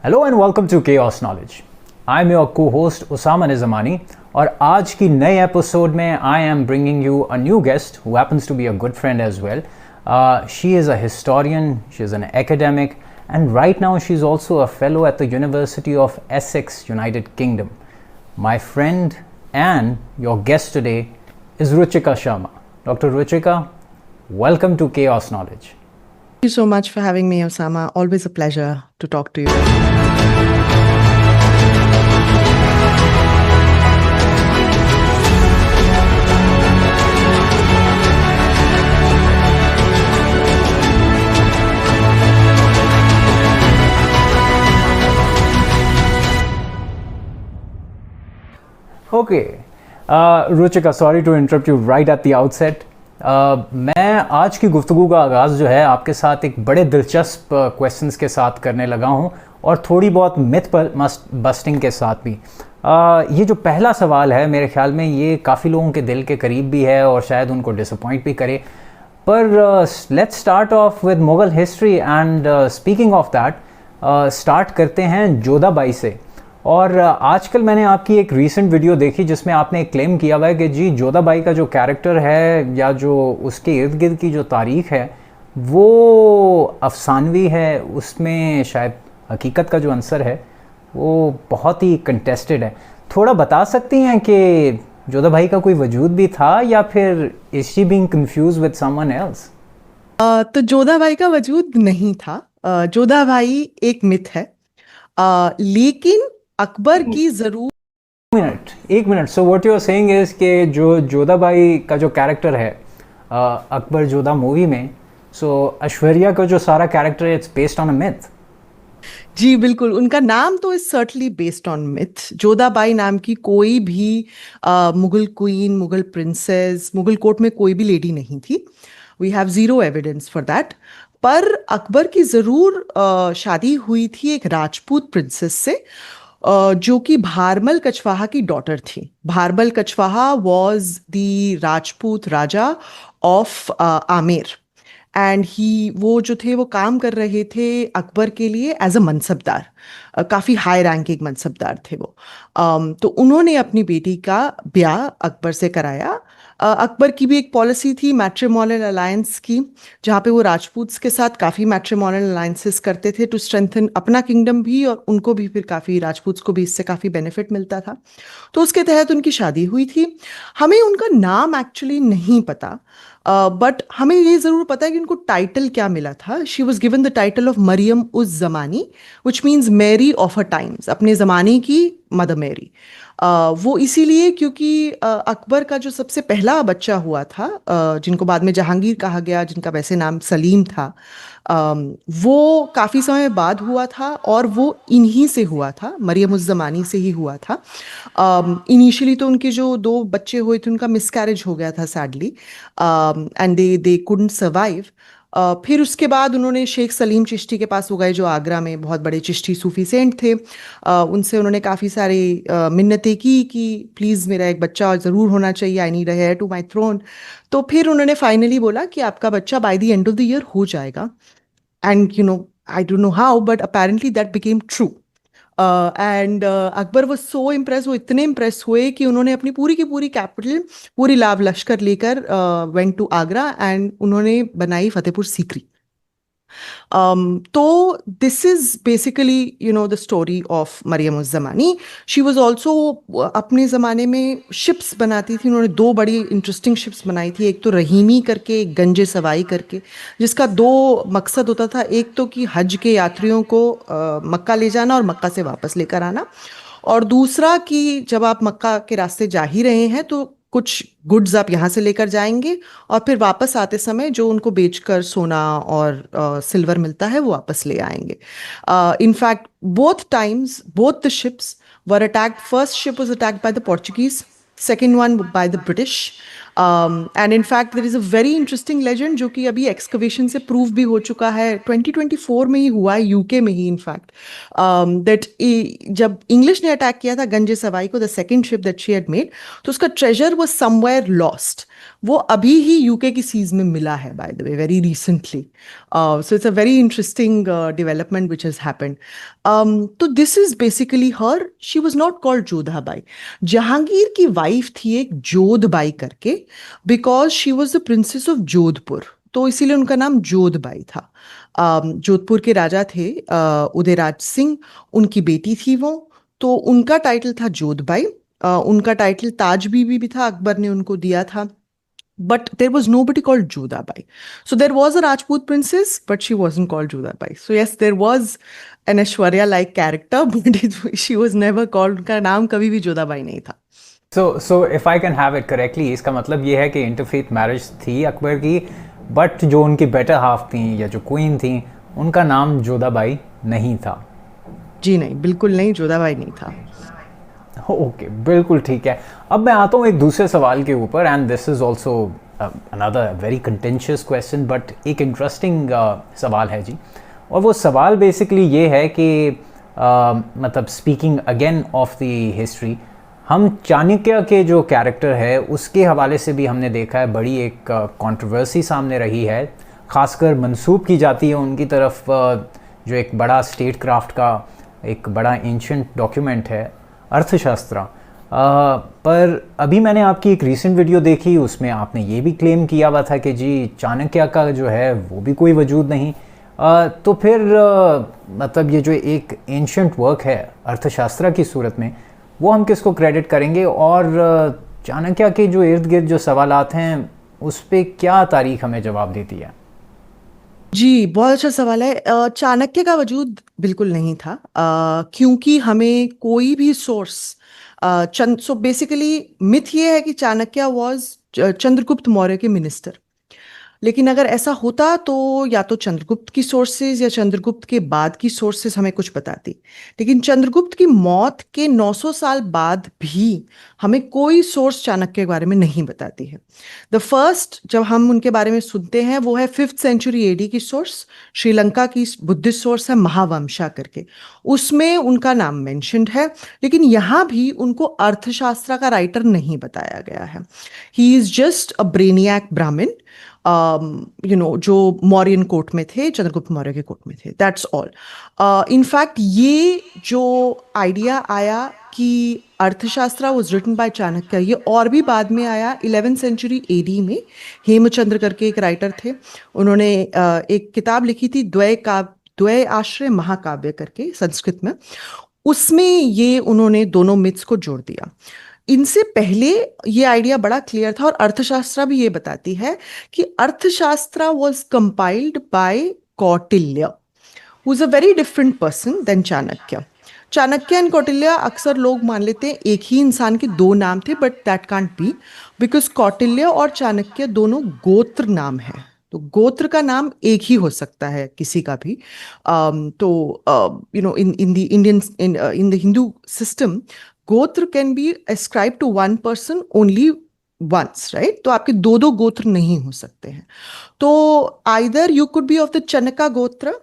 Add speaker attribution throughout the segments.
Speaker 1: Hello and welcome to chaos knowledge. I am your cohost host Usama और आज की नए एपिसोड में I am bringing you a new guest who happens to be a good friend as well. She is a historian, she is an academic, and right now she is also a fellow at the University of Essex, United Kingdom. My friend and your guest today is Ruchika Sharma. Dr. Ruchika, welcome to Chaos Knowledge.
Speaker 2: Thank you so much for having me, Osama. Always a pleasure to talk to you.
Speaker 1: Okay, Ruchika, sorry to interrupt you right at the outset. मैं आज की गुफ्तगू का आगाज़ जो है आपके साथ एक बड़े दिलचस्प क्वेश्चंस के साथ करने लगा हूँ और थोड़ी बहुत मिथ बस्टिंग के साथ भी। ये जो पहला सवाल है मेरे ख्याल में ये काफ़ी लोगों के दिल के करीब भी है और शायद उनको डिसअपॉइंट भी करे, पर let's start of with Mughal history and speaking of that start करते हैं जोधाबाई से। और आजकल मैंने आपकी एक रीसेंट वीडियो देखी जिसमें आपने एक क्लेम किया हुआ है कि जी जोधाबाई का जो कैरेक्टर है या जो उसके इर्द गिर्द की जो तारीख़ है वो अफसानवी है, उसमें शायद हकीकत का जो आंसर है वो बहुत ही कंटेस्टेड है। थोड़ा बता सकती हैं कि जोधाबाई का कोई वजूद भी था या फिर is she being confuse with someone else?
Speaker 2: तो जोधाबाई का वजूद नहीं था। जोधाबाई एक मिथ है, लेकिन अकबर की जरूर
Speaker 1: एक minute. So what you are saying is कि जो जोधाबाई का जो कैरेक्टर है अकबर जोधा मूवी में, सो ऐश्वर्या का जो सारा कैरेक्टर है it's based on a myth.
Speaker 2: जी बिल्कुल, उनका नाम तो is certainly based on myth. Jodhabai नाम की कोई भी Mughal queen, Mughal princess, Mughal court में कोई भी लेडी नहीं थी। We have zero evidence for that. पर अकबर की जरूर शादी हुई थी एक राजपूत प्रिंसेस से, जो कि भारमल कछवाहा की डॉटर थी। Bharmal Kachhwaha was the Rajput Raja of Amer, and वो जो थे वो काम कर रहे थे अकबर के लिए एज अ मनसबदार। काफ़ी हाई रैंकिंग मनसबदार थे वो। तो उन्होंने अपनी बेटी का ब्याह अकबर से कराया। अकबर की भी एक पॉलिसी थी मैट्रिमोनियल अलायंस की, जहाँ पे वो राजपूत्स के साथ काफ़ी मैट्रिमोनियल अलायंसेस करते थे टू स्ट्रेंथन अपना किंगडम भी, और उनको भी फिर काफ़ी राजपूत्स को भी इससे काफ़ी बेनिफिट मिलता था। तो उसके तहत उनकी शादी हुई थी। हमें उनका नाम एक्चुअली नहीं पता, बट हमें ये ज़रूर पता है कि उनको टाइटल क्या मिला था। She was given the title of Mariam uz Zamani, which means Mary of a times, अपने ज़माने की मदर मैरी। वो इसीलिए क्योंकि अकबर का जो सबसे पहला बच्चा हुआ था, जिनको बाद में जहांगीर कहा गया, जिनका वैसे नाम सलीम था, वो काफ़ी समय बाद हुआ था और वो इन्हीं से हुआ था, मरियम उज़ ज़मानी से ही हुआ था। इनिशियली तो उनके जो दो बच्चे हुए थे उनका मिसकैरेज हो गया था sadly, and they couldn't survive. फिर उसके बाद उन्होंने शेख सलीम चिश्ती के पास हो गए, जो आगरा में बहुत बड़े चिश्ती सूफी सेंट थे। उनसे उन्होंने काफ़ी सारी मिन्नतें की कि प्लीज़ मेरा एक बच्चा ज़रूर होना चाहिए, I need a heir to my throne. तो फिर उन्होंने फाइनली बोला कि आपका बच्चा by the end of the year हो जाएगा। And I don't know how, but apparently that became true. And Akbar वो सो इम्प्रेस, वो इतने इम्प्रेस हुए कि उन्होंने अपनी पूरी की पूरी कैपिटल, पूरी लाव लश्कर लेकर वेंट टू आगरा एंड उन्होंने बनाई फतेहपुर सीकरी। तो this is basically the story of Mariam uz Zamani. She was also, अपने ज़माने में शिप्स बनाती थी। उन्होंने दो बड़ी इंटरेस्टिंग शिप्स बनाई थी, एक तो रहीमी करके, एक गंजे सवाई करके, जिसका दो मकसद होता था। एक तो कि हज के यात्रियों को मक्का ले जाना और मक्का से वापस लेकर आना, और दूसरा कि जब आप मक्का के रास्ते जा ही रहे हैं तो कुछ गुड्स आप यहाँ से लेकर जाएंगे और फिर वापस आते समय जो उनको बेचकर सोना और सिल्वर मिलता है वो वापस ले आएंगे। In fact both times both the ships were attacked. First ship was attacked by the Portuguese, second one by the British, and in fact there is a very interesting legend जो कि अभी एक्सकवेशन से प्रूव भी हो चुका है, 2024 में ही हुआ है, यूके में ही इनफैक्ट, दैट जब इंग्लिश ने अटैक किया था गंजे सवाई को, the second ship that she had made, तो उसका ट्रेजर वाज समवेयर लॉस्ट। वो अभी ही यूके की सीज में मिला है, by the way, very recently. So it's a very interesting development which has happened. तो this is basically her, she was not called Jodhabai. Jahangir की वाइफ थी एक जोधबाई करके, because she was the princess of Jodhpur, तो इसीलिए उनका नाम जोधबाई था। जोधपुर के राजा थे उदयराज सिंह, उनकी बेटी थी वो, तो उनका टाइटल था जोधबाई। उनका टाइटल ताज बीबी भी था, अकबर ने उनको दिया था, but there was nobody called Jodhabai. So there was a Rajput princess, but she wasn't called Jodhabai. So yes, there was an Aishwarya-like character, but she was never called, उनका नाम कभी भी जोधाबाई नहीं था।
Speaker 1: So if I can have it correctly, इसका मतलब ये है कि इंटरफेथ मैरिज थी अकबर की, बट जो उनकी बेटर हाफ थी या जो क्वीन थी, उनका नाम जोधाबाई नहीं था।
Speaker 2: जी नहीं, बिल्कुल नहीं, जोधाबाई नहीं था।
Speaker 1: ओके, बिल्कुल ठीक है। अब मैं आता हूँ एक दूसरे सवाल के ऊपर, and this is also another very contentious question, but एक इंटरेस्टिंग सवाल है जी। और वो सवाल बेसिकली ये है कि मतलब speaking again of the history, हम चाणक्य के जो कैरेक्टर है उसके हवाले से भी हमने देखा है बड़ी एक कंट्रोवर्सी सामने रही है, ख़ासकर मंसूब की जाती है उनकी तरफ जो एक बड़ा स्टेट क्राफ्ट का एक बड़ा एंशंट डॉक्यूमेंट है अर्थशास्त्र। पर अभी मैंने आपकी एक रीसेंट वीडियो देखी, उसमें आपने ये भी क्लेम किया हुआ था कि जी चाणक्य का जो है वो भी कोई वजूद नहीं। तो फिर मतलब ये जो एक एंशंट वर्क है अर्थशास्त्र की सूरत में, वो हम किसको क्रेडिट करेंगे, और चाणक्य के जो इर्द गिर्द जो सवालात हैं उस पर क्या तारीख हमें जवाब देती है?
Speaker 2: जी, बहुत अच्छा सवाल है। चाणक्य का वजूद बिल्कुल नहीं था, क्योंकि हमें कोई भी सोर्स, सो बेसिकली मिथ ये है कि चाणक्य वाज चंद्रगुप्त मौर्य के मिनिस्टर। लेकिन अगर ऐसा होता तो या तो चंद्रगुप्त की सोर्सेज या चंद्रगुप्त के बाद की सोर्सेज हमें कुछ बताती, लेकिन चंद्रगुप्त की मौत के 900 साल बाद भी हमें कोई सोर्स चाणक्य के बारे में नहीं बताती है। द फर्स्ट जब हम उनके बारे में सुनते हैं वो है 5th सेंचुरी एडी की सोर्स, श्रीलंका की बुद्धिस्ट सोर्स है महावंशा करके, उसमें उनका नाम मेंशन्ड है, लेकिन यहाँ भी उनको अर्थशास्त्र का राइटर नहीं बताया गया है। ही इज जस्ट अ ब्रेनियक ब्राह्मण, जो मौर्यन कोर्ट में थे, चंद्रगुप्त मौर्य के कोर्ट में थे, दैट्स ऑल। इनफैक्ट ये जो आइडिया आया कि Arthashastra was written by Chanakya, ये और भी बाद में आया 11th सेंचुरी एडी में। हेमचंद्र करके एक राइटर थे, उन्होंने एक किताब लिखी थी द्वय आश्रय महाकाव्य करके संस्कृत में, उसमें ये उन्होंने दोनों मिथ्स को जोड़ दिया। इनसे पहले ये आइडिया बड़ा क्लियर था, और अर्थशास्त्र भी ये बताती है कि Arthashastra was compiled by Kautilya, who is a very different person than Chanakya. Chanakya and Kautilya अक्सर लोग मान लेते हैं एक ही इंसान के दो नाम थे, but that can't be, because Kautilya और चाणक्य दोनों गोत्र नाम है, तो गोत्र का नाम एक ही हो सकता है किसी का भी। तो in the Indian in the Hindu system, gotra can be ascribed to one person only once, right? तो आपके दो दो गोत्र नहीं हो सकते हैं। तो either you could be of the Chanaka gotra,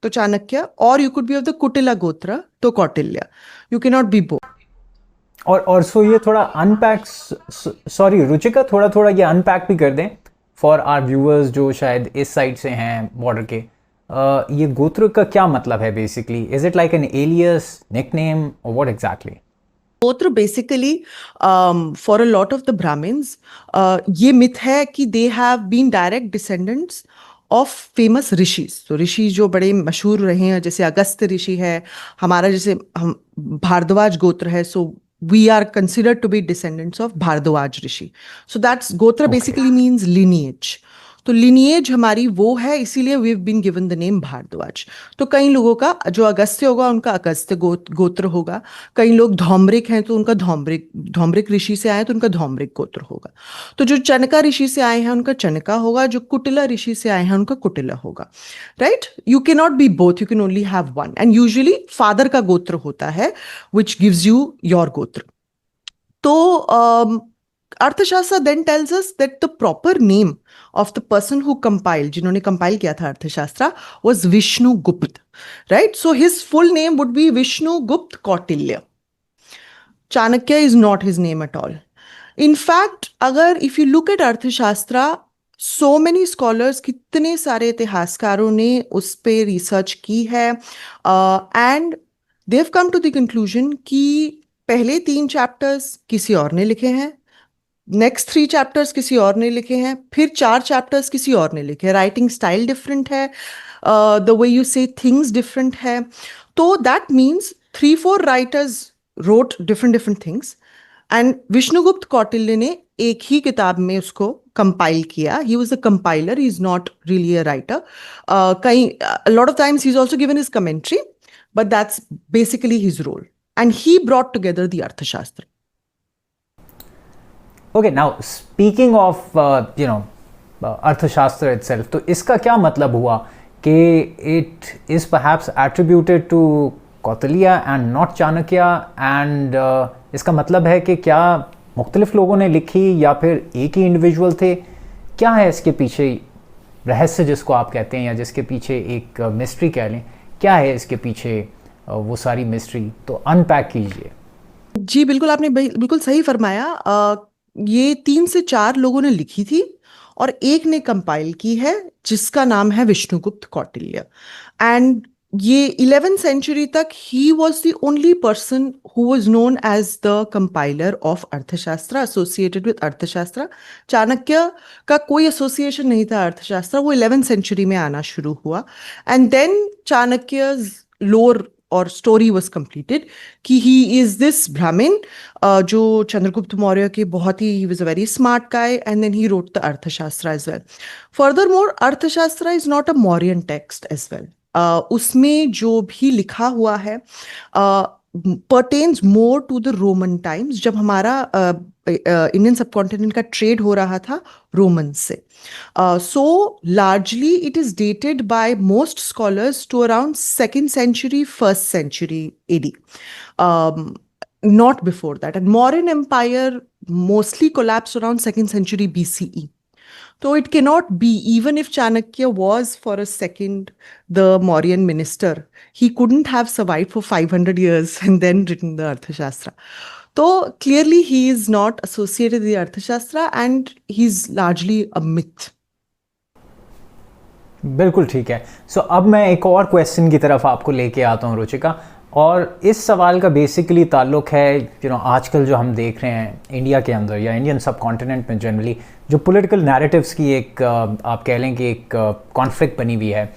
Speaker 2: तो चाणक्य, और you could be of the Kutila gotra, तो Kautilya. You can not be both.
Speaker 1: और सो ये थोड़ा अनपैक, सॉरी रुचिका, थोड़ा थोड़ा ये अनपैक भी कर दें फॉर आवर व्यूअर्स जो शायद इस साइड से हैं बॉर्डर के। ये गोत्र का क्या मतलब है basically? Is it like an alias, nickname, और what exactly?
Speaker 2: Gotra basically for a lot of the Brahmins ये मिथ है कि they have been direct descendants of famous rishis. तो ऋषि जो बड़े मशहूर रहे हैं, जैसे अगस्त्य ऋषि है हमारा, जैसे हम भारद्वाज गोत्र है, so we are considered to be descendants of Bharadwaj rishi. So that's gotra basically means lineage. तो लिनिएज हमारी वो है, इसीलिए we have been given the name Bharadwaj. तो कई लोगों का जो अगस्त्य होगा उनका अगस्त्य गोत्र होगा, कई लोग धौम्रिक हैं तो उनका धौम्रिक ऋषि से आए तो उनका धौम्रिक गोत्र होगा। तो जो चनका ऋषि से आए हैं उनका चनका होगा, जो कुटिला ऋषि से आए हैं उनका कुटिला होगा, right? You can not be both, you can only have one, and usually father का गोत्र होता है विच गिव्स यू योर गोत्र। तो अर्थशास्त्र then tells us that the proper name of the person who compiled, जिन्होंने compile किया था अर्थशास्त्र, was Vishnu Gupt, right? So his full name would be Vishnu Gupt Kautilya. Chanakya is not his name at all. In fact, अगर if you look at अर्थशास्त्र, so many scholars, कितने सारे इतिहासकारों ने उस पे रिसर्च की है, and they've come to the conclusion कि पहले 3 चैप्टर्स किसी और ने लिखे हैं, नेक्स्ट 3 चैप्टर्स किसी और ने लिखे हैं, फिर 4 चैप्टर्स किसी और ने लिखे हैं. राइटिंग स्टाइल डिफरेंट है, the way you say things different है. तो that means 3-4 writers wrote different things, and Vishnugupta Kautilya ने एक ही किताब में उसको कंपाइल किया. He was a compiler, he is not really a writer. कहीं lot of times he is also given his commentary, but that's basically his role, and he brought together the Arthashastra.
Speaker 1: Okay, now speaking of अर्थशास्त्र itself, तो इसका क्या मतलब हुआ कि it is perhaps attributed to Kautilya and not Chanakya, and इसका मतलब है कि क्या मुख्तलिफ लोगों ने लिखी या फिर एक ही इंडिविजुअल थे? क्या है इसके पीछे रहस्य जिसको आप कहते हैं, या जिसके पीछे एक मिस्ट्री कह लें? क्या है इसके पीछे वो सारी मिस्ट्री? तो अनपैक कीजिए.
Speaker 2: जी बिल्कुल, आपने बिल्कुल सही फरमाया. ये 3 से 4 लोगों ने लिखी थी और एक ने कंपाइल की है, जिसका नाम है विष्णुगुप्त कौटिल्य. एंड ये 11th सेंचुरी तक ही was the only person who was known as the compiler of Arthashastra, associated with Arthashastra. Chanakya का कोई एसोसिएशन नहीं था अर्थशास्त्र, वो 11th सेंचुरी में आना शुरू हुआ. एंड देन चाणक्य's लोर और स्टोरी वॉज कंप्लीटेड कि ही इज दिस ब्राह्मण जो चंद्रगुप्त मौर्य के बहुत ही, he was a very smart guy, and then he wrote the Arthashastra as well. Furthermore Arthashastra is not a Mauryan text as well. उसमें जो भी लिखा हुआ है pertains more to the Roman times, जब हमारा इंडियन सबकॉन्टिनेंट का ट्रेड हो रहा था रोमन से. So largely it is dated by most scholars to around 2nd century, 1st century AD. Not before that. And Mauryan Empire mostly collapsed around 2nd century BCE. So it cannot be, even if Chanakya was for a second the Mauryan minister, he couldn't have survived for 500 years and then written the Arthashastra. So clearly he is not associated with the Arthashastra and he's largely a myth.
Speaker 1: बिल्कुल ठीक है. सो अब मैं एक और question की तरफ आपको लेके आता हूँ रुचिका, और इस सवाल का बेसिकली ताल्लुक है आजकल जो हम देख रहे हैं इंडिया के अंदर या इंडियन सब कॉन्टिनेंट में जनरली जो पॉलिटिकल नैरेटिव्स की एक आप कह लें कि एक कॉन्फ्लिक्ट बनी हुई है.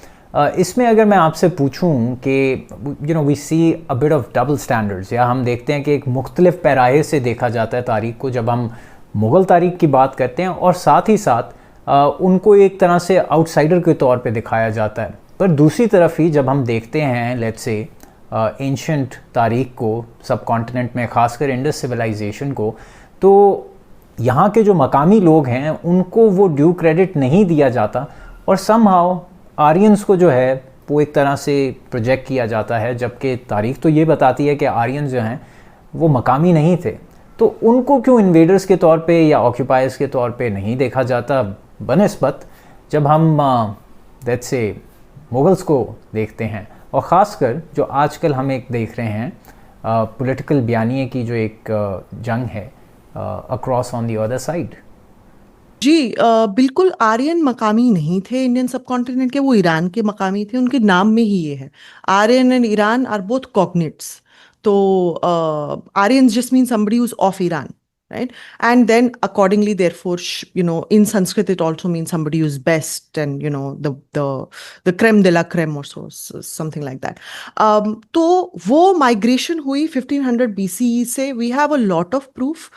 Speaker 1: इसमें अगर मैं आपसे पूछूं कि we see a bit of double standards, या हम देखते हैं कि एक मुख्तलिफ पैराहे से देखा जाता है तारीख को जब हम मुग़ल तारीख की बात करते हैं, और साथ ही साथ उनको एक तरह से आउटसाइडर के तौर पे दिखाया जाता है. पर दूसरी तरफ ही जब हम देखते हैं लेट्स से एंशंट तारीख को सब कॉन्टिनेंट में, ख़ासकर इंडस सिविलाइजेशन को, तो यहाँ के जो मकामी लोग हैं उनको वो ड्यू क्रेडिट नहीं दिया जाता, और समहाउ आर्यंस को जो है वो एक तरह से प्रोजेक्ट किया जाता है, जबकि तारीख तो ये बताती है कि आर्यंस जो हैं वो मकामी नहीं थे. तो उनको क्यों इन्वेडर्स के तौर पे या ऑक्यूपायर्स के तौर पे नहीं देखा जाता बनस्बत जब हम लेट्स से मुगल्स को देखते हैं, और ख़ासकर जो आजकल हम एक देख रहे हैं पॉलिटिकल बयानिए की जो एक जंग है across on the other side.
Speaker 2: जी बिल्कुल, आर्यन मकामी नहीं थे इंडियन सबकॉन्टिनेंट के, वो ईरान के मकामी थे. उनके नाम में ही ये है, Aryan and Iran are both cognates. तो Aryan just mean somebody who's of Iran, right? And then accordingly, therefore, in Sanskrit it also means somebody who's best, and the creme de la creme or so something like that. तो वो migration हुई 1500 BCE से. We have a lot of proof.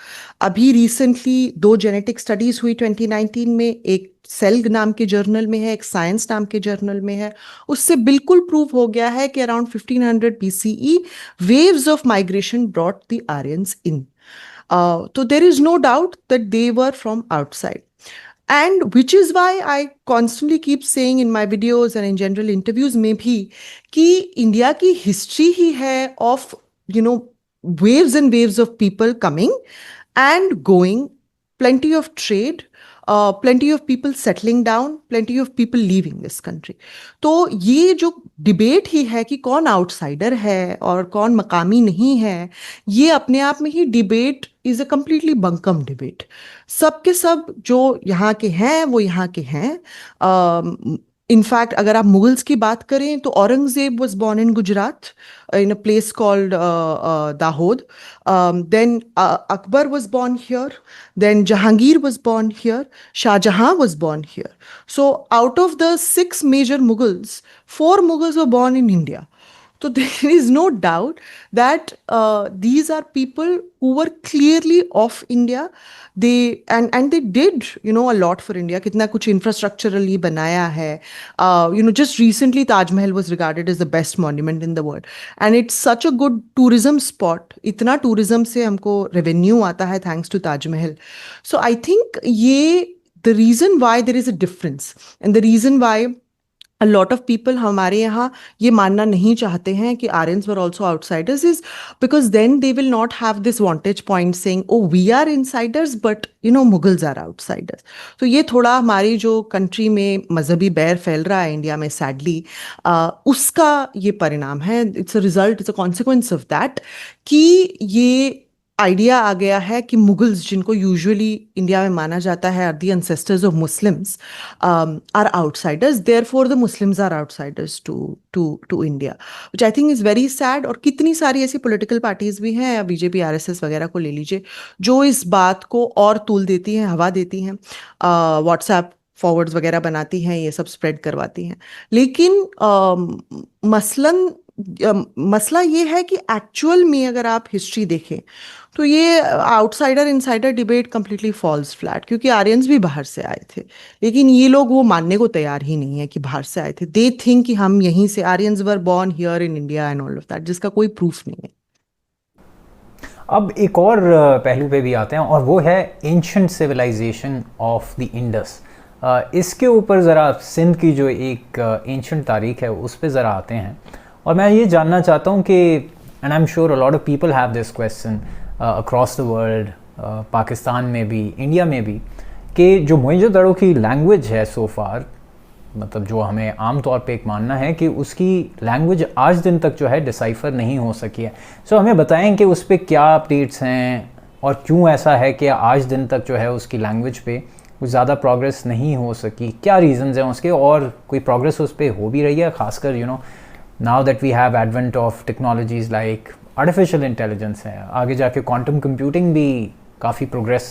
Speaker 2: अभी recently 2 genetic studies हुई 2019 में, एक cell नाम के जर्नल में है, एक साइंस नाम के जर्नल में है. उससे बिल्कुल प्रूव हो गया है कि around 1500 BCE waves of migration brought the Aryans in. So there is no doubt that they were from outside, and which is why I constantly keep saying in my videos and in general interviews में भी कि India की history ही है of waves and waves of people coming and going plenty of trade, plenty of people settling down, plenty of people leaving this country. तो ये जो debate ही है कि कौन आउटसाइडर है और कौन मकामी नहीं है, ये अपने आप में ही debate is a completely bunkum debate. सब के सब जो यहाँ के हैं वो यहाँ के हैं. इनफैक्ट अगर आप मुगल्स की बात करें तो Aurangzeb was born in Gujarat in a place called Dahod. Then Akbar was born here. Then Jahangir was born here. Shah Jahan was born here. So out of the 6 major Mughals, 4 Mughals were born in India. So there is no doubt that these are people who were clearly of India. They did a lot for India. कितना कुछ infrastructurally बनाया है. Just recently Taj Mahal was regarded as the best monument in the world, and it's such a good tourism spot. इतना tourism से हमको revenue आता है thanks to Taj Mahal. So I think ये the reason why there is a difference, and the reason why a lot of people हमारे यहाँ ये मानना नहीं चाहते हैं कि Aryans were also outsiders is because then they will not have this vantage point saying, oh, we are insiders, but Mughals are outsiders. तो ये थोड़ा हमारी जो कंट्री में मजहबी बैर फैल रहा है इंडिया में सैडली, उसका ये परिणाम है. It's a result, it's a consequence of that कि ये आइडिया आ गया है कि मुगल्स, जिनको यूजुअली इंडिया में माना जाता है are the ancestors of Muslims, are outsiders. Therefore the Muslims are outsiders to India, which I think is very sad. और कितनी सारी ऐसी पॉलिटिकल पार्टीज भी हैं, बीजेपी आरएसएस वगैरह को ले लीजिए, जो इस बात को और तूल देती हैं, हवा देती हैं, व्हाट्सएप फॉरवर्ड्स वगैरह बनाती हैं, ये सब स्प्रेड करवाती हैं. लेकिन मसला ये है कि एक्चुअल में अगर आप हिस्ट्री देखें तो ये outsider insider debate completely falls flat, क्योंकि आर्यंस भी बाहर से आए थे, लेकिन ये लोग वो मानने को तैयार ही नहीं है कि बाहर से आए थे. दे थिंक कि हम यहीं से, Aryans were born here in India and all of that, जिसका कोई प्रूफ नहीं है.
Speaker 1: अब एक और पहलू पे भी आते हैं, और वो है ancient civilisation of the Indus. इसके ऊपर ज़रा सिंध की जो एक एंशंट तारीख है उस पर ज़रा आते हैं. और मैं ये जानना चाहता हूँ कि, and I am sure a lot of people have this question across the world, Pakistan में भी, इंडिया में भी, कि जो मोहनजोदड़ो की लैंग्वेज है सो फार, मतलब जो हमें आम तौर पे एक मानना है कि उसकी लैंग्वेज आज दिन तक जो है डिसाइफर नहीं हो सकी है. सो हमें बताएं कि उस पर क्या अपडेट्स हैं और क्यों ऐसा है कि आज दिन तक जो है उसकी लैंग्वेज पे कुछ ज़्यादा प्रोग्रेस नहीं हो सकी. क्या रीजंस हैं उसके, और कोई प्रोग्रेस उस पर हो भी रही है, खासकर now that we have advent of technologies like artificial intelligence है, आगे जाके quantum computing भी काफ़ी प्रोग्रेस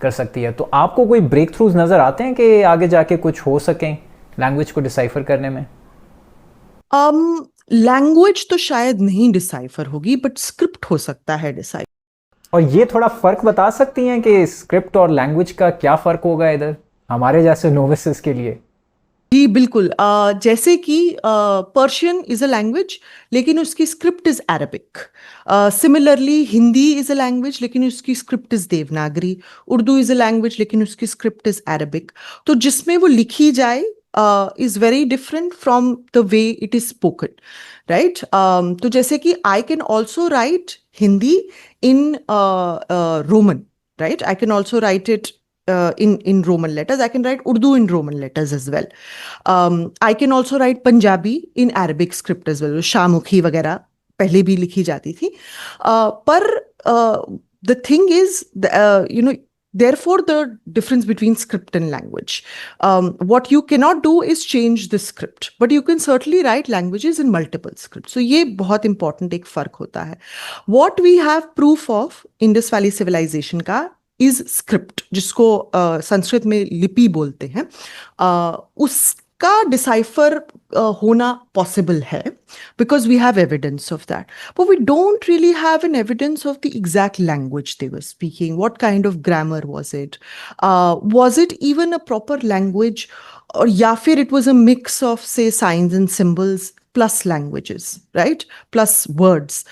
Speaker 1: कर सकती है. तो आपको कोई ब्रेक थ्रूज नज़र आते हैं कि आगे जाके कुछ हो सकें लैंग्वेज को डिसाइफर करने में?
Speaker 2: लैंग्वेज तो शायद नहीं डिसाइफर होगी, बट स्क्रिप्ट हो सकता है डिसाइफर.
Speaker 1: और ये थोड़ा फ़र्क बता सकती हैं कि स्क्रिप्ट और लैंग्वेज का क्या फ़र्क होगा इधर हमारे जैसे नोविसेस के लिए?
Speaker 2: जी बिल्कुल. जैसे कि पर्शियन इज अ लैंग्वेज लेकिन उसकी script is Arabic. Similarly Hindi is a language लेकिन उसकी script is Devanagari. Urdu is a language लेकिन उसकी स्क्रिप्ट इज अरबिक. तो जिसमें वो लिखी जाए is very different from the way it is spoken, right. तो जैसे कि I can also right Hindi in Roman, right? I can also write it in Roman letters. I can write Urdu in Roman letters as well. I can also write Punjabi in Arabic script as well. Shahmukhi वगैरह पहले भी लिखी जाती थी. पर the thing is, therefore the difference between script and language. What you cannot do is change the script, but you can certainly write languages in multiple scripts. So ये बहुत important एक फर्क होता है. What we have proof of Indus Valley Civilization का is script, जिसको संस्कृत में लिपि बोलते हैं. उसका डिसाइफर होना पॉसिबल है because we have evidence of that, but we don't really have an evidence of the exact language they were speaking. What kind of grammar was it? Was it even a proper language, or या फिर it was a mix of, say, signs and symbols plus languages, right? Plus words.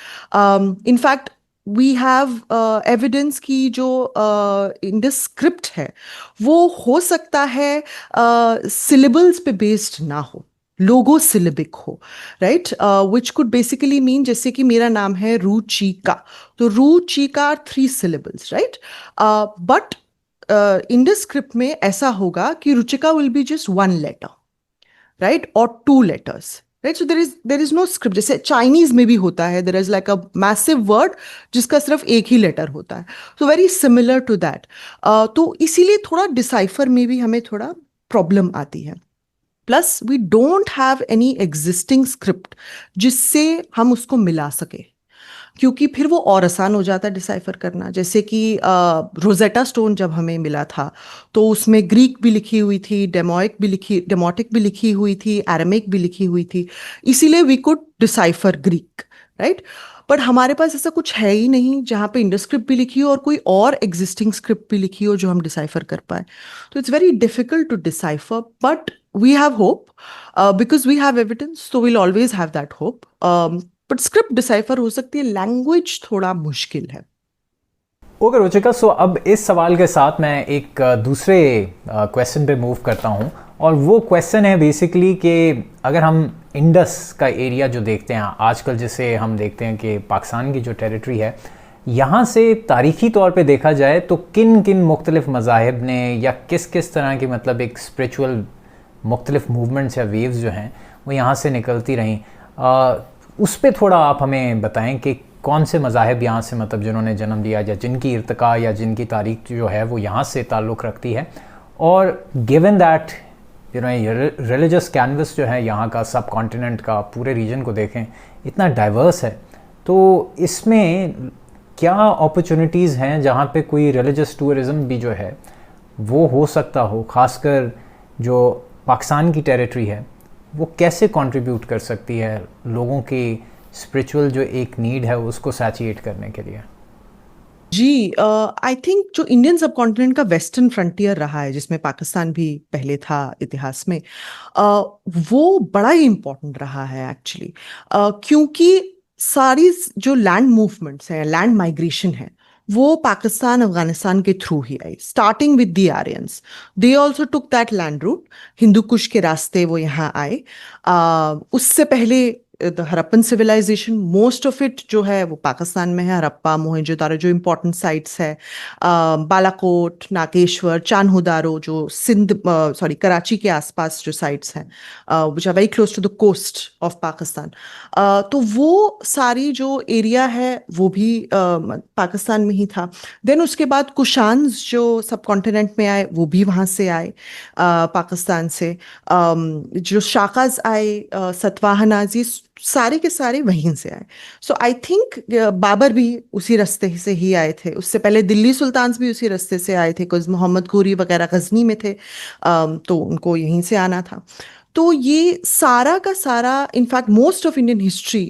Speaker 2: In fact, we have evidence कि जो in the script है वो हो सकता है syllables पे based ना हो, लोगो सिलेबिक हो, right. Which could basically mean, जैसे कि मेरा नाम है रुचिका, तो Ruchika 3 syllables, right. But Indus script में ऐसा होगा कि Ruchika will be just one letter, right, और two letters, right. So there is no script. जैसे चाइनीज में भी होता है, there is like a massive word जिसका सिर्फ एक ही लेटर होता है. So very similar to that. तो इसीलिए थोड़ा डिसाइफर में भी हमें थोड़ा प्रॉब्लम आती है. Plus we don't have any existing script जिससे हम उसको मिला सके, क्योंकि फिर वो और आसान हो जाता है डिसाइफर करना. जैसे कि रोजेटा स्टोन जब हमें मिला था तो उसमें ग्रीक भी लिखी हुई थी, डेमोटिक भी लिखी हुई थी, एरामिक भी लिखी हुई थी. इसीलिए we could decipher Greek, right. But हमारे पास ऐसा कुछ है ही नहीं जहाँ पे इंडस स्क्रिप्ट भी लिखी हो और कोई और एग्जिस्टिंग स्क्रिप्ट भी लिखी हो जो हम डिसाइफर कर पाए. तो it's very difficult to decipher, but we have hope because we have evidence, so we'll always have that hope. But script decipher हो सकती है, लैंग्वेज थोड़ा मुश्किल है.
Speaker 1: ओके रुचिका, सो अब इस सवाल के साथ मैं एक दूसरे क्वेश्चन पे मूव करता हूँ, और वो क्वेश्चन है बेसिकली कि अगर हम इंडस का एरिया जो देखते हैं आजकल, जैसे हम देखते हैं कि पाकिस्तान की जो टेरिटरी है, यहाँ से तारीखी तौर पे देखा जाए तो किन किन मुख्तलिफ मज़ाहिब ने या किस किस तरह की मतलब एक स्पिरिचुअल मुख्तलिफ मूवमेंट्स या वेव्स जो हैं वो यहाँ से निकलती रहीं, उस पर थोड़ा आप हमें बताएं कि कौन से मज़ाहिब यहाँ से मतलब जिन्होंने जन्म लिया या जिनकी इर्तिका या जिनकी तारीख जो है वो यहाँ से ताल्लुक़ रखती है. और given that you no religious canvas जो है यहाँ का, सब कॉन्टिनेंट का, पूरे रीजन को देखें, इतना डाइवर्स है, तो इसमें क्या अपॉर्चुनिटीज़ हैं जहाँ पे कोई रिलीजियस टूरिज़म भी जो है वो हो सकता हो, ख़ासकर जो पाकिस्तान की टेरिटरी है वो कैसे कंट्रीब्यूट कर सकती है लोगों की स्पिरिचुअल जो एक नीड है उसको सैटिस्फाइड करने के लिए?
Speaker 2: जी, आई थिंक जो इंडियन सब कॉन्टिनेंट का वेस्टर्न फ्रंटियर रहा है, जिसमें पाकिस्तान भी पहले था इतिहास में, वो बड़ा ही इम्पोर्टेंट रहा है एक्चुअली. क्योंकि सारी जो लैंड मूवमेंट्स हैं, लैंड माइग्रेशन है, वो पाकिस्तान अफगानिस्तान के थ्रू ही आई, starting with the Aryans. They also took that land route, Hindu Kush के रास्ते वो यहाँ आए. उससे पहले the Harappan civilization, most of it जो है वो पाकिस्तान में है. हरप्पा, मोहनजोदारो जो इम्पोर्टेंट साइट्स है, बालाकोट, नागेश्वर, चान्होदारो जो सिंध, सॉरी, कराची के आसपास जो साइट्स हैं, which are very close to the coast of Pakistan. तो वो सारी जो एरिया है वो भी पाकिस्तान में ही था. देन उसके बाद कुशान्स जो सब कॉन्टिनेंट में आए वो भी वहाँ से आए, पाकिस्तान से. जो शाकाज आए, सतवाहनाज, ये सारे के सारे वहीं से आए. सो आई थिंक बाबर भी उसी रास्ते से ही आए थे. उससे पहले दिल्ली सुल्तान्स भी उसी रास्ते से आए थे, बिकॉज मोहम्मद घूरी वगैरह गजनी में थे, तो उनको यहीं से आना था. तो ये सारा का सारा, in fact most of Indian history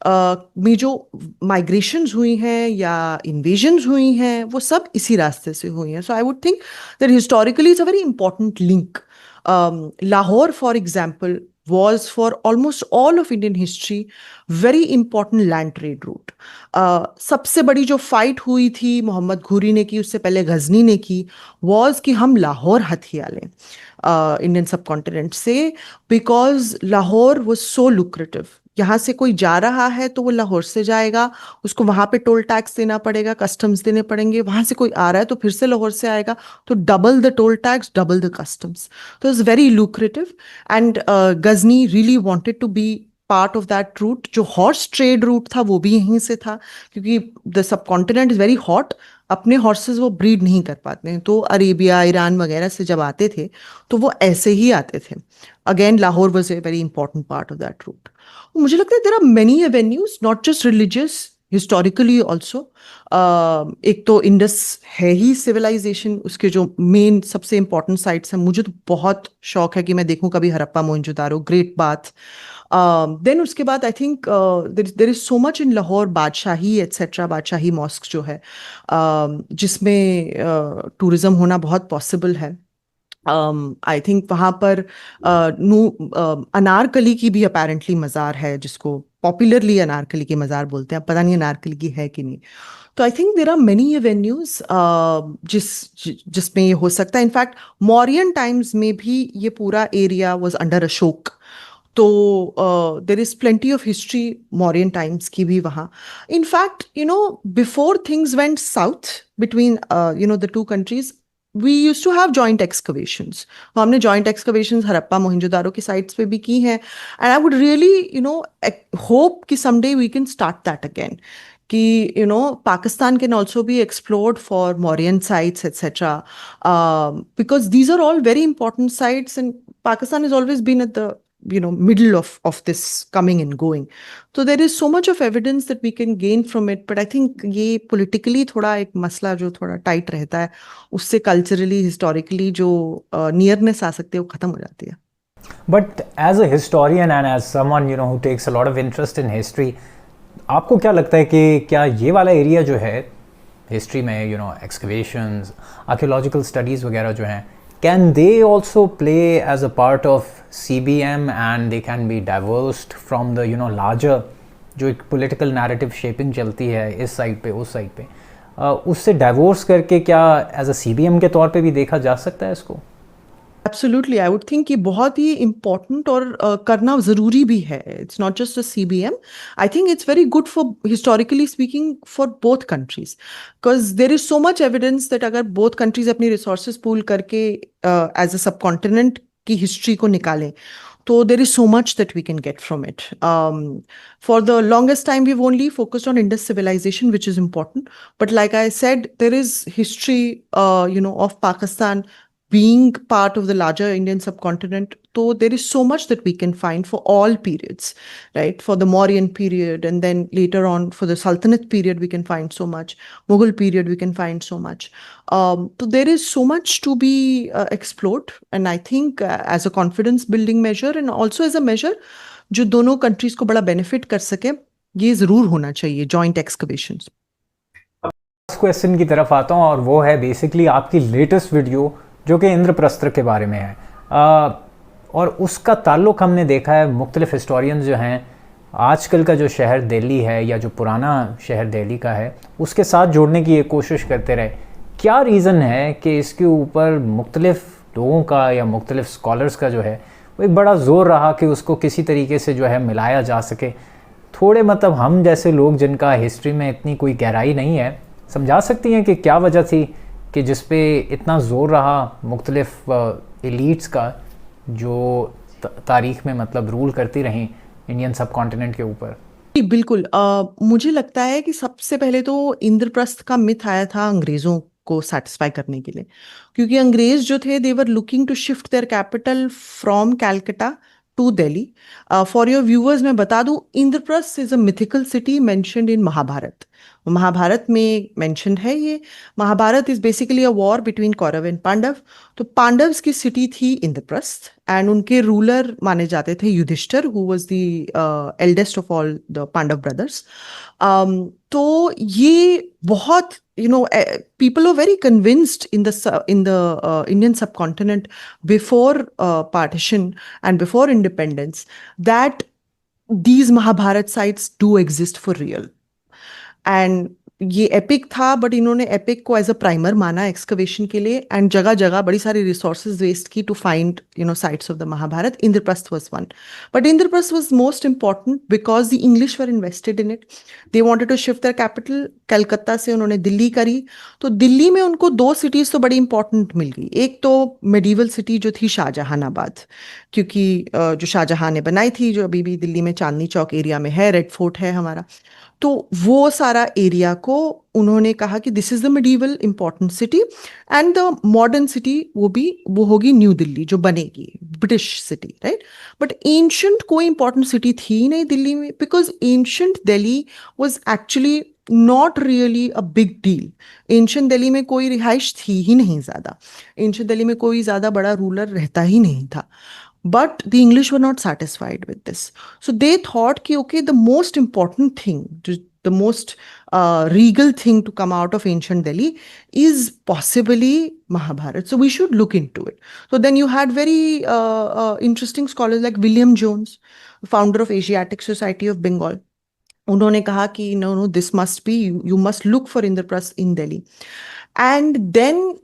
Speaker 2: में जो माइग्रेशंस हुई हैं या इन्वेजन्स हुई हैं वो सब इसी रास्ते से हुई हैं. So I would think that historically it's a very important link. Lahore, for example, was for almost all of Indian history very important land trade route. सबसे बड़ी जो फाइट हुई थी मोहम्मद घूरी ने की, उससे पहले गजनी ने की, was कि हम लाहौर हथिया लें इंडियन सब कॉन्टिनेंट से, because Lahore was so lucrative. यहाँ से कोई जा रहा है तो वो लाहौर से जाएगा, उसको वहाँ पे टोल टैक्स देना पड़ेगा, कस्टम्स देने पड़ेंगे. वहाँ से कोई आ रहा है तो फिर से लाहौर से आएगा, तो double the toll tax, double the customs. तो it's very lucrative. And Ghazni really wanted to be part of that route. जो हॉर्स ट्रेड रूट था वो भी यहीं से था, क्योंकि the subcontinent is very hot. अपने हॉर्सेस वो ब्रीड नहीं कर पाते हैं, तो अरेबिया, ईरान वगैरह से जब आते थे तो वो ऐसे ही आते थे. Again Lahore was a very important part of that route. मुझे लगता है there are many avenues, not just religious, historically also. एक तो इंडस है ही सिविलाइजेशन, उसके जो मेन सबसे इंपॉर्टेंट साइट्स हैं, मुझे तो बहुत शौक है कि मैं देखूं कभी Harappa, Mohenjodaro, great bath. Then उसके बाद I think there is so much in Lahore, Badshahi etcetera, Badshahi mosque जो है, जिसमें टूरिज्म होना बहुत पॉसिबल है. आई थिंक वहाँ पर अनारकली की भी अपेरेंटली मज़ार है, जिसको पॉपुलरली अनारकली के मज़ार बोलते हैं. पता नहीं अनारकली की है कि नहीं. तो I think there are many avenues जिसमें ये हो सकता है. इनफैक्ट मौर्यन टाइम्स में भी ये पूरा एरिया वाज अंडर अशोक, तो there is plenty of history Mauryan times की भी वहाँ. In fact before things went south between the two countries, we used to have joint excavations. तो हमने joint excavations हड़प्पा मोहनजोदारो की sites पे भी की हैं, and I would really, hope कि someday we can start that again. कि Pakistan can also be explored for Mauryan sites, etc. Because these are all very important sites, and Pakistan has always been at the middle of this coming and going. So there is so much of evidence that we can gain from it, but I think ये politically थोड़ा एक मसला जो थोड़ा tight रहता है, उससे culturally, historically जो nearness आ सकती है वो खत्म हो जाती है.
Speaker 1: But as a historian and as someone who takes a lot of interest in history, आपको क्या लगता है कि क्या ये वाला एरिया जो है हिस्ट्री में एक्सकवेशंस आर्कियोलॉजिकल स्टडीज़ वगैरह जो हैं, can they also play as a part of CBM and they can be divorced from the larger जो एक पॉलिटिकल नैरेटिव शेपिंग चलती है इस साइड पे उस साइड पे, उससे डाइवोर्स करके क्या एज अ CBM के तौर पे भी देखा जा सकता है इसको?
Speaker 2: Absolutely, I would think ये बहुत ही important और करना ज़रूरी भी है. It's not just a CBM. I think it's very good for, historically speaking, for both countries, because there is so much evidence that अगर both countries अपनी resources pool करके as a subcontinent की history को निकालें, so there is so much that we can get from it. For the longest time, we've only focused on Indus civilization, which is important. But like I said, there is history, of Pakistan being part of the larger Indian subcontinent. So there is so much that we can find for all periods, right? For the Mauryan period, and then later on for the Sultanate period, we can find so much. Mughal period, we can find so much. So there is so much to be explored, and I think as a confidence building measure and also as a measure जो दोनों countries को बड़ा benefit कर सके, ये जरूर होना चाहिए joint excavations.
Speaker 1: क्वेश्चन की तरफ आता हूँ और वो है बेसिकली आपकी लेटेस्ट वीडियो जो कि इंद्रप्रस्थ के बारे में है, और उसका ताल्लुक़ हमने देखा है मुख्तलिफ हिस्टोरियंस जो हैं आजकल का जो शहर दिल्ली है या जो पुराना शहर दिल्ली का है उसके साथ जोड़ने की एक कोशिश करते रहे. क्या रीज़न है कि इसके ऊपर मुख्तलिफ लोगों का या मुख्तलिफ स्कॉलर्स का जो है वो एक बड़ा ज़ोर रहा कि उसको किसी तरीके से जो है मिलाया जा सके? थोड़े मतलब हम जैसे लोग जिनका हिस्ट्री में इतनी कोई गहराई नहीं है समझा सकती हैं कि क्या वजह थी कि जिस पे इतना ज़ोर रहा मुख्तलिफ एलीट्स का जो तारीख़ में मतलब रूल करती रहीं इंडियन सब कॉन्टिनेंट के ऊपर?
Speaker 2: बिल्कुल, मुझे लगता है कि सबसे पहले तो इंद्रप्रस्थ का मिथ आया था अंग्रेज़ों को सेटिस्फाई करने के लिए, क्योंकि अंग्रेज जो थे they were looking to shift their capital from Calcutta to Delhi. For your viewers मैं बता दूं, Indraprastha is a mythical city mentioned in Mahabharata. Mahabharata में मेंशन्ड है ये. Mahabharata is basically a war between Kaurava and Pandava. तो पांडव्स की सिटी थी इंद्रप्रस्थ, एंड उनके रूलर माने जाते थे Yudhishthira, who was the eldest of all the Pandava brothers. तो ये बहुत people are very convinced in the Indian subcontinent before partition and before independence that these Mahabharat sites do exist for real. And ये epic था, but इन्होंने epic को as a primer माना excavation के लिए, एंड जगह जगह बड़ी सारी रिसोर्सेज वेस्ट की to find sites of the Mahabharata. Indraprastha was one, but Indraprastha was most important because the English were invested in it. They wanted to shift their capital. Calcutta से उन्होंने दिल्ली करी, तो दिल्ली में उनको दो सिटीज तो बड़ी इंपॉर्टेंट मिल गई. एक तो मेडिवल सिटी जो थी शाहजहानाबाद, क्योंकि जो शाहजहां ने बनाई थी, जो अभी भी दिल्ली में चांदनी चौक एरिया में है, रेड फोर्ट है हमारा, तो वो सारा एरिया को उन्होंने कहा कि this is the medieval important city, and the modern city वो होगी न्यू दिल्ली जो बनेगी, British city, right. But ancient कोई इंपॉर्टेंट सिटी थी नहीं दिल्ली में, because ancient Delhi was actually not really a big deal. Ancient Delhi में कोई रिहाइश थी ही नहीं ज़्यादा. एंशंट दिल्ली में कोई ज़्यादा बड़ा रूलर रहता ही नहीं था. But the English were not satisfied with this. So they thought कि okay, the most important thing, the most regal thing to come out of ancient Delhi is possibly Mahabharata. So we should look into it. So then you had very interesting scholars like William Jones, founder of Asiatic Society of Bengal. उन्होंने कहा कि no, this must be, you must look for Indraprasth in Delhi. And then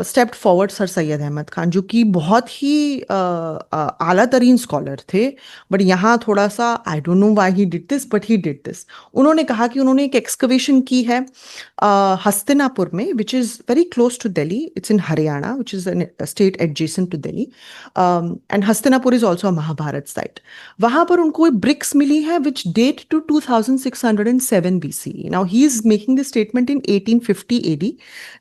Speaker 2: stepped forward sir Syed Ahmad Khan, जो कि बहुत ही आला तरीन scholar थे, but यहाँ थोड़ा सा आई don't know why he did this, but he did this. उन्होंने कहा कि उन्होंने एक एक्सकवेशन की है हस्तिनापुर में, which is very close to Delhi, it's in Haryana, which is an state adjacent to Delhi, and Hastinapur is also a Mahabharata site. वहाँ पर उनको ब्रिक्स मिली है which date to 2607 BCE। Now he is making this statement in 1850 AD,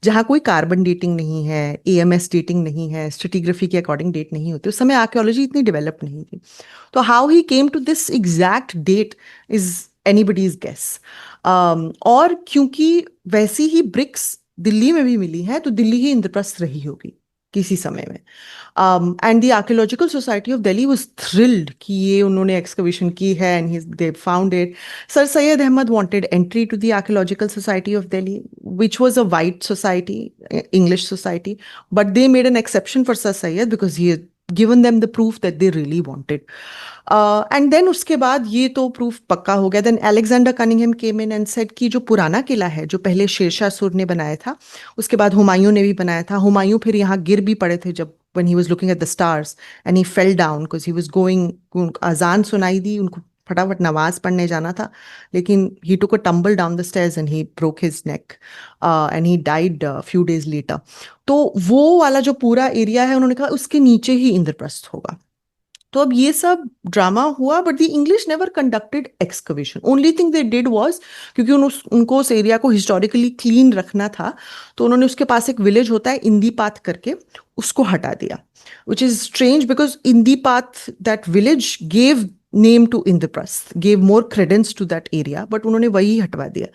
Speaker 2: जहाँ कोई carbon dating नहीं है, AMS dating नहीं है, स्ट्रेटिग्राफी के अकॉर्डिंग डेट नहीं होती, उस समय आर्कियोलॉजी इतनी डेवलप नहीं थी। तो how he came to this exact date is anybody's guess. और क्योंकि वैसी ही ब्रिक्स दिल्ली में भी मिली है, तो दिल्ली ही इंद्रप्रस्थ रही होगी किसी समय में। And the archaeological society of Delhi was thrilled कि ये उन्होंने एक्सकवेशन की है and they found it. Sir Syed Ahmad wanted entry to the archaeological society of Delhi, which was a white society, English society, but they made an exception for Sir Syed because he had given them the proof that they really wanted. And then उसके बाद ये तो proof पक्का हो गया। Then Alexander Cunningham came in and said कि जो पुराना किला है, जो पहले शेरशाह सूर ने बनाया था, उसके बाद हुमायूं ने भी बनाया था। हुमायूं फिर यहाँ गिर भी पड़े थे जब when he was looking at the stars and he fell down because he was going, अजान सुनाई दी, उनको फटाफट नमाज पढ़ने जाना था, लेकिन he took a tumble down the stairs and he broke his neck and he died a few days later। तो वो वाला जो पूरा एरिया है, उन्होंने कहा उसके नीचे ही इंद्रप्रस्थ होगा। तो अब ये सब ड्रामा हुआ, but the English never conducted excavation. Only thing they did was, क्योंकि उनको उस एरिया को हिस्टोरिकली क्लीन रखना था, तो उन्होंने उसके पास एक विलेज होता है इंदीपात करके, उसको हटा दिया, which is strange because Indpat, that village gave name to Indraprastha, gave more credence to that area, but उन्होंने वही हटवा दिया।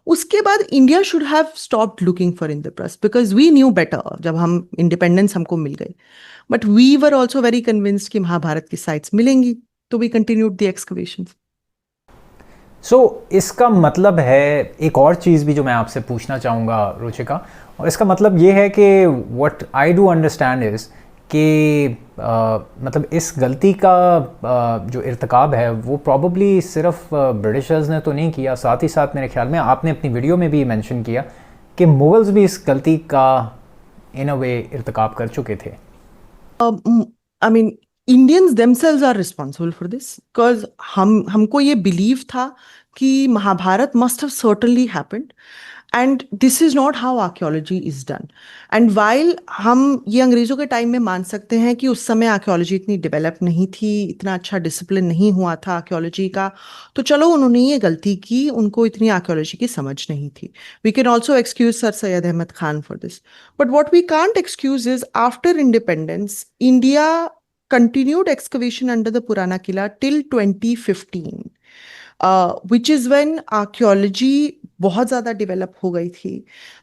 Speaker 2: उसके बाद India should have stopped looking for Indraprastha because we knew better, जब हम इंडिपेंडेंस हमको मिल गई, but we were also very convinced कि महाभारत की साइट्स मिलेंगी, तो we continued the excavations.
Speaker 1: So इसका मतलब है, एक और चीज़ भी जो मैं आपसे पूछना चाहूँगा रुचिका, और इसका मतलब ये है कि what I do understand is कि मतलब इस गलती का जो इर्तिकाब है वो प्रॉबली सिर्फ ब्रिटिशर्स ने तो नहीं किया, साथ ही साथ मेरे ख्याल में आपने अपनी वीडियो में भी मेंशन किया कि मुगल्स भी इस गलती का इन अ वे इर्तिकाब कर चुके थे।
Speaker 2: I mean, Indians themselves are responsible for this because हमको ये belief था कि Mahabharat must have certainly happened and this is not how archaeology is done. And while हम ये अंग्रेजों के टाइम में मान सकते हैं कि उस समय आर्कियोलॉजी इतनी डेवलप नहीं थी, इतना अच्छा डिसिप्लिन नहीं हुआ था आर्कियोलॉजी का, तो चलो उन्होंने ये गलती की, उनको इतनी आर्कियोलॉजी की समझ नहीं थी। We can also excuse sir Syed Ahmad Khan for this, but what we can't excuse is after independence India continued excavation under the Purana Killa till 2015, which is when archaeology बहुत ज़्यादा डेवलप हो गई थी,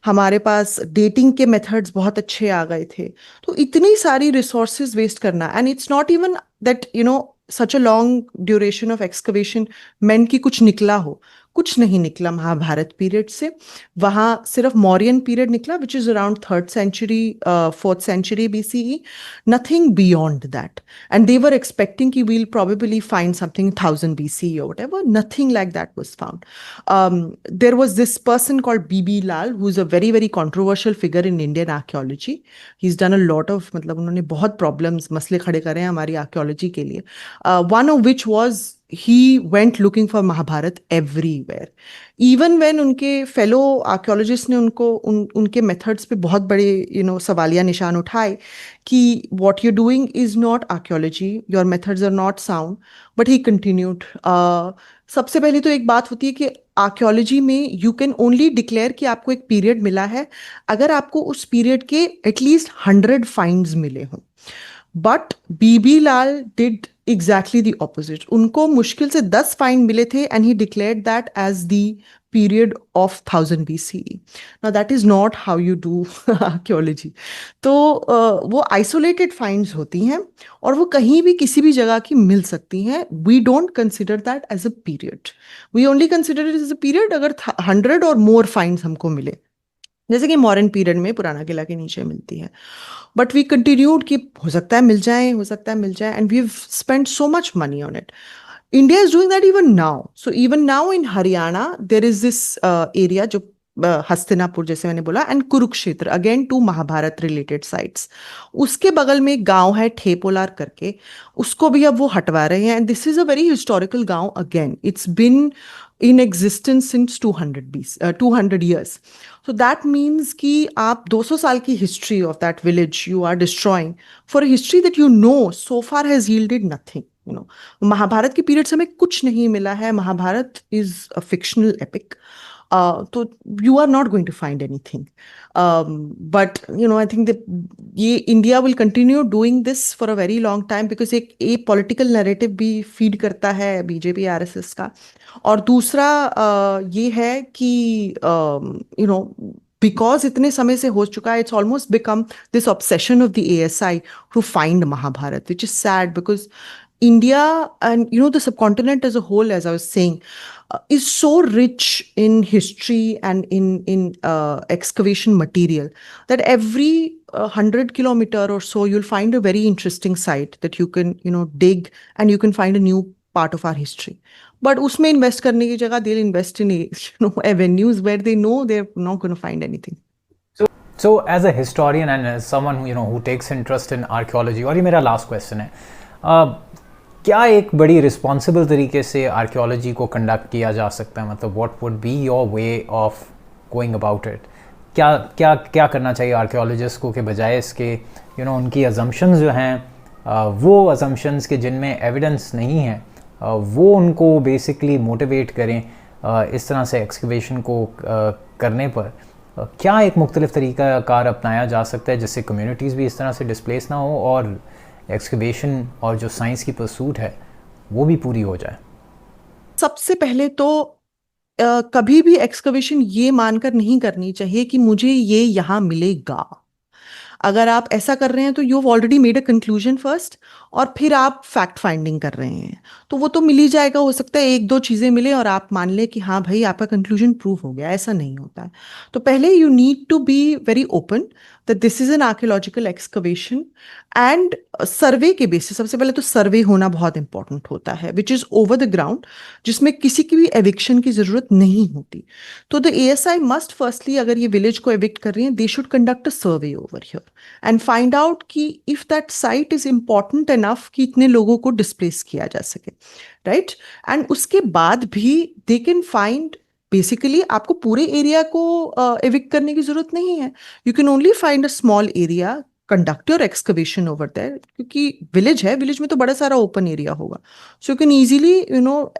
Speaker 2: हमारे पास डेटिंग के मेथड्स बहुत अच्छे आ गए थे। तो इतनी सारी रिसोर्सेज वेस्ट करना, and it's not even that you know such a long duration of excavation मेन की कुछ निकला हो, कुछ नहीं निकला महाभारत पीरियड से। वहाँ सिर्फ मौर्यन पीरियड निकला which is around 3rd century 4th century BCE, nothing beyond that. And they were expecting कि we'll probably find something 1000 BCE or whatever, nothing like that was found. There was this person called B.B. Lal, who's a very very controversial figure in Indian archaeology. He's done a lot of, मतलब उन्होंने बहुत problems, मसले खड़े करे हैं हमारी archaeology के लिए। One of which was he went looking for Mahabharat everywhere. Even when उनके fellow archaeologists ने उनके methods पे बहुत बड़े सवालिया निशान उठाए कि what you're doing is not archaeology, your methods are not sound, but he continued. सबसे पहले तो एक बात होती है कि आर्कियोलॉजी में यू कैन ओनली डिक्लेयर कि आपको एक पीरियड मिला है अगर आपको उस पीरियड के एटलीस्ट 100 फाइंड्स मिले हों। But B B Lal did exactly the opposite, उनको मुश्किल से 10 फाइंड मिले थे and he declared that as the period of 1000 BCE। Now that is not how you do archaeology. तो वो आइसोलेटेड फाइंड्स होती हैं और वो कहीं भी किसी भी जगह की मिल सकती हैं। We don't consider that as a period, we only consider it as a period अगर 100 और मोर फाइंड्स हमको मिले, जैसे कि मॉडर्न पीरियड में पुराना किला के नीचे मिलती है। बट वी कंटिन्यूड कि हो सकता है मिल जाए, हो सकता है मिल जाए, and we have spent so much money on it. India is doing that even now. So even now in Haryana, there is this area जो हस्तिनापुर जैसे मैंने बोला, and Kurukshetra, again to Mahabharata related sites. उसके बगल में एक गांव है ठेपोलार करके, उसको भी अब वो हटवा रहे हैं, and this is a very historical गांव। Again it's been in existence since 200 years. So that means कि आप 200 साल की history of that village you are destroying for a history that you know so far has yielded nothing. Mahabharat के period से हमें कुछ नहीं मिला है। Mahabharat is a fictional epic, तो you are not going to find anything, but I think ये India will continue doing this for a very long time, because एक पॉलिटिकल नैरेटिव भी फीड करता है बीजेपी आरएसएस का। और दूसरा ये है कि बिकॉज इतने समय से हो चुका है, it's almost become this obsession of the ASI to find Mahabharata, which is sad, because India and the subcontinent as a whole, as I was saying, is so rich in history and in excavation material that every 100 kilometer or so you'll find a very interesting site that you can dig, and you can find a new part of our history. But उसमें invest करने की जगह they'll invest in avenues where they know they're not going to find anything.
Speaker 1: So as a historian and as someone who takes interest in archaeology, और ये मेरा last question है, क्या एक बड़ी रिस्पॉन्सिबल तरीके से आर्कियोलॉजी को कंडक्ट किया जा सकता है? मतलब what would be your way of going about it? क्या क्या क्या करना चाहिए आर्कियोलॉजिस्ट को, के बजाय इसके उनकी अजम्पशंस जो हैं वो अजम्पशंस के जिनमें एविडेंस नहीं है वो उनको बेसिकली मोटिवेट करें इस तरह से एक्सकवेशन को करने पर? क्या एक मुख्तलिफ तरीका कार अपनाया जा सकता है जिससे कम्युनिटीज़ भी इस तरह से डिस्प्लेस ना हो और एक्सकवेशन और जो साइंस की परसूट है वो भी पूरी हो जाए?
Speaker 2: सबसे पहले तो कभी भी एक्सकवेशन ये मानकर नहीं करनी चाहिए कि मुझे ये यहाँ मिलेगा। अगर आप ऐसा कर रहे हैं तो you have already made a conclusion first, और फिर आप फैक्ट फाइंडिंग कर रहे हैं, तो वो तो मिल ही जाएगा। हो सकता है एक दो चीजें मिले और आप मान लें कि हाँ भाई आपका कंक्लूजन प्रूव हो गया, ऐसा नहीं होता है। तो पहले you need to be very open that this is an archaeological excavation, and survey के बेसिस सबसे पहले तो सर्वे होना बहुत इंपॉर्टेंट होता है, which is over the ground, जिसमें किसी की भी एविक्शन की जरूरत नहीं होती। तो द एएसआई मस्ट फर्स्टली, अगर ये विलेज को एविक्ट कर रही हैं, they should conduct a survey over here and find out कि if that site is important enough कि इतने लोगों को डिस्प्लेस किया जा सके, राइट? एंड उसके बाद भी दे कैन फाइंड, बेसिकली आपको पूरे एरिया को एविक्ट करने की जरूरत नहीं है। You can only find a small area, conduct your excavation over there, क्योंकि विलेज है, विलेज में तो बड़ा सारा ओपन एरिया होगा, so you can easily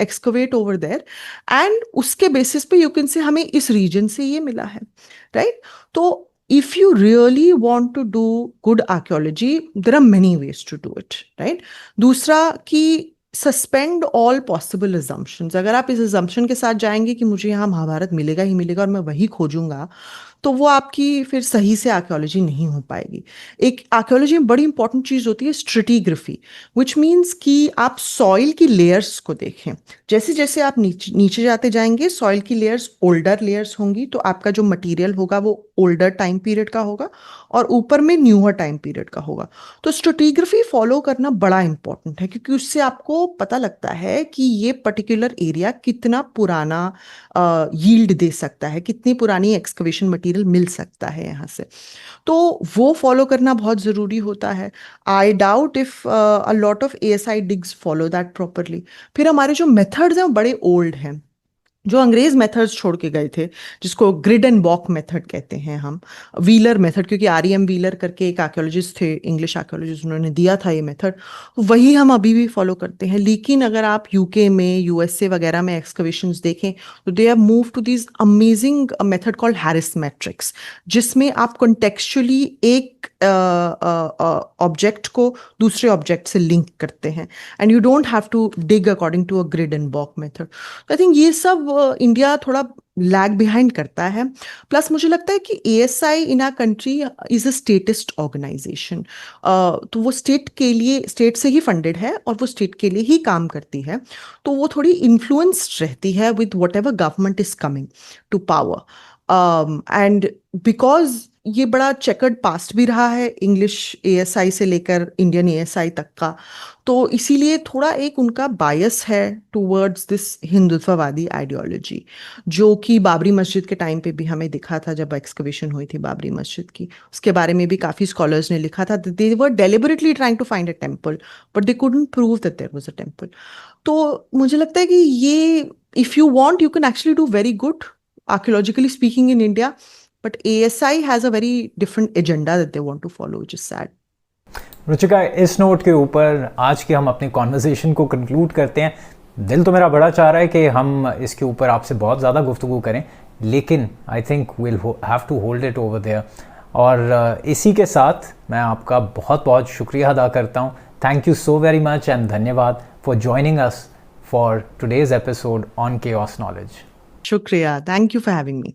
Speaker 2: excavate over there, and उसके बेसिस पे यू कैन से हमें इस रीजन से ये मिला है, राइट? तो if you really want to do good archaeology, there are many ways to do it, right? दूसरा कि सस्पेंड ऑल पॉसिबल assumptions। अगर आप इस assumption के साथ जाएंगे कि मुझे यहाँ महाभारत मिलेगा ही मिलेगा और मैं वही खोजूंगा, तो वो आपकी फिर सही से आर्कियोलॉजी नहीं हो पाएगी। एक आर्कियोलॉजी में बड़ी इंपॉर्टेंट चीज होती है स्ट्रेटिग्राफी, विच मीन्स कि आप सॉइल की लेयर्स को देखें। जैसे जैसे आप नीचे जाते जाएंगे, सॉइल की लेयर्स ओल्डर लेयर्स होंगी, तो आपका जो मटेरियल होगा वो ओल्डर टाइम पीरियड का होगा, और ऊपर में न्यूअर टाइम पीरियड का होगा। तो स्ट्रेटिग्राफी फॉलो करना बड़ा इंपॉर्टेंट है, क्योंकि उससे आपको पता लगता है कि ये पर्टिकुलर एरिया कितना पुराना यील्ड दे सकता है, कितनी पुरानी एक्सकवेशन मटेरियल मिल सकता है यहाँ से। तो वो फॉलो करना बहुत ज़रूरी होता है। I doubt if a lot of ASI digs follow that properly. फिर हमारे जो मेथड्स हैं वो बड़े ओल्ड हैं, जो अंग्रेज मेथड्स छोड़ के गए थे, जिसको ग्रिड एंड बॉक मेथड कहते हैं हम, व्हीलर मेथड, क्योंकि आरईएम व्हीलर करके एक आर्कियोलॉजिस्ट थे, इंग्लिश आर्कियोलॉजिस्ट, उन्होंने दिया था ये मेथड, वही हम अभी भी फॉलो करते हैं। लेकिन अगर आप यूके में, यूएसए वगैरह में एक्सकवेशंस देखें, तो they have move to this amazing method called Harris matrix, जिसमें आप कॉन्टेक्चुअली एक ऑब्जेक्ट को दूसरे ऑब्जेक्ट से लिंक करते हैं, and you don't have to dig according to a grid and box method. I think ये सब इंडिया थोड़ा लैग बिहाइंड करता है। प्लस मुझे लगता है कि ASI in our country is a statist organisation, तो वो स्टेट के लिए, स्टेट से ही फंडेड है और वो स्टेट के लिए ही काम करती है, तो वो थोड़ी इन्फ्लुएंस्ड रहती है with whatever government is coming to power. And because ये बड़ा चेकर्ड पास्ट भी रहा है इंग्लिश एएसआई से लेकर इंडियन एएसआई तक का, तो इसीलिए थोड़ा एक उनका बायस है टूवर्ड्स दिस हिंदुत्ववादी आइडियोलॉजी, जो कि बाबरी मस्जिद के टाइम पे भी हमें दिखा था जब एक्सकवेशन हुई थी बाबरी मस्जिद की। उसके बारे में भी काफ़ी स्कॉलर्स ने लिखा था, they were deliberately trying to find a temple but they couldn't prove that there was a temple. तो मुझे लगता है कि ये, if you want you can actually do very good archaeologically speaking in India, but ASI has a very different agenda that they want to follow, which is sad.
Speaker 1: Ruchika, इस note के ऊपर आज की हम अपनी कॉन्वर्जेशन को कंक्लूड करते हैं। दिल तो मेरा बड़ा चाह रहा है कि हम इसके ऊपर आपसे बहुत ज़्यादा गुफ्तगू करें, लेकिन I think will have to hold it over there. और इसी के साथ मैं आपका बहुत बहुत शुक्रिया अदा करता हूँ। Thank you so very much and धन्यवाद for joining us for today's episode on chaos knowledge.
Speaker 2: Shukriya. Thank you for having me.